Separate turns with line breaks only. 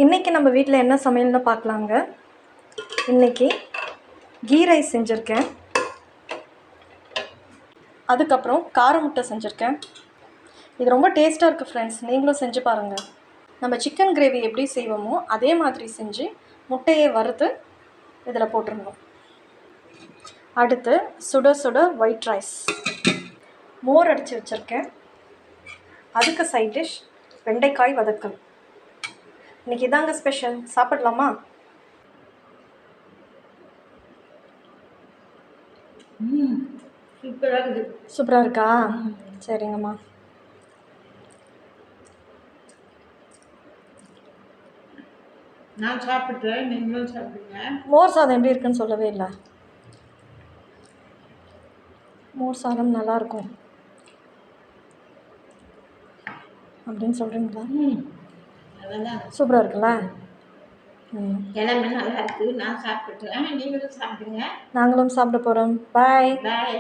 இன்றைக்கி நம்ம வீட்டில் என்ன சமையல்னு பார்க்கலாங்க. இன்றைக்கி கீ ரைஸ் செஞ்சுருக்கேன். அதுக்கப்புறம் கார முட்டை செஞ்சுருக்கேன். இது ரொம்ப டேஸ்ட்டாக இருக்குது ஃப்ரெண்ட்ஸ், நீங்களும் செஞ்சு பாருங்கள். நம்ம சிக்கன் கிரேவி எப்படி செய்வோமோ அதே மாதிரி செஞ்சு முட்டையை வறுத்து இதில் போட்டுருந்தோம். அடுத்து சுட சுட ஒயிட் ரைஸ், மோர் அடித்து வச்சுருக்கேன். அதுக்கு சைட் டிஷ் வெண்டைக்காய் வதக்கல். இன்றைக்கி இதாங்க ஸ்பெஷல். சாப்பிடலாமா?
சூப்பராக இருக்குது.
சூப்பராக இருக்கா? சரிங்கம்மா.
நான் சாப்பிட்றேன், நீங்களும் சாப்பிடுங்க.
மோர் சாதம் எப்படி இருக்குன்னு சொல்லவே இல்லை. மோர் சாதம் நல்லாயிருக்கும் அப்படின்னு சொல்கிறீங்களா?
அதெல்லாம்
சூப்பராக இருக்குல்ல?
எல்லாமே நல்லா இருக்குது. நான் சாப்பிட்றேன், நீங்களும் சாப்பிடுங்க.
நாங்களும் சாப்பிட போகிறோம். பாய்.
பாய்.